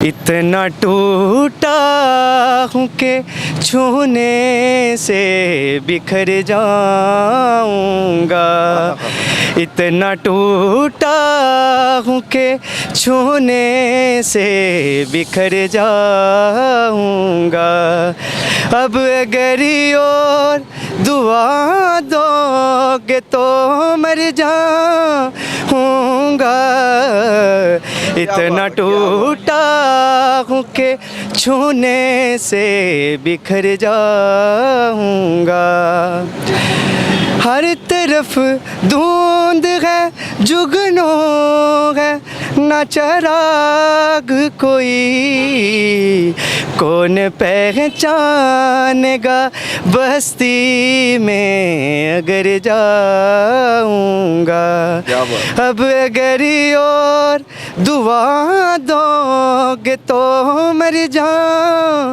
इतना टूटा हूँ कि छूने से बिखर जाऊंगा। इतना टूटा हूँ कि छूने से बिखर जाऊंगा। अब अगर और दुआ दोगे तो मर जाऊंगा। इतना टूटा हूँ कि छूने से बिखर जाऊंगा। हर तरफ धुंध है, जुगनू है, न चिराग कोई। कौन पहचानेगा बस्ती में अगर जाऊंगा। अब अगर और दुआ दोगे तो मर जाऊंगा।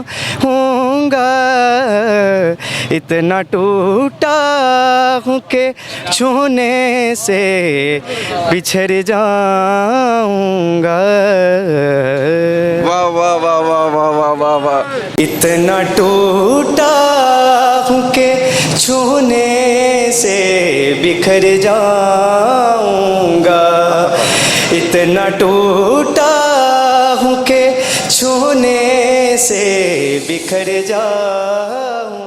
इतना टूटा हूँ कि छूने से बिछड़ जाऊंगा। वाह वाह वाह वाह वाह वाह वाह वाह। इतना टूटा हूँ कि छूने से बिखर जाऊंगा। इतना टूटा हूँ कि छूने से बिखर जाऊंगा।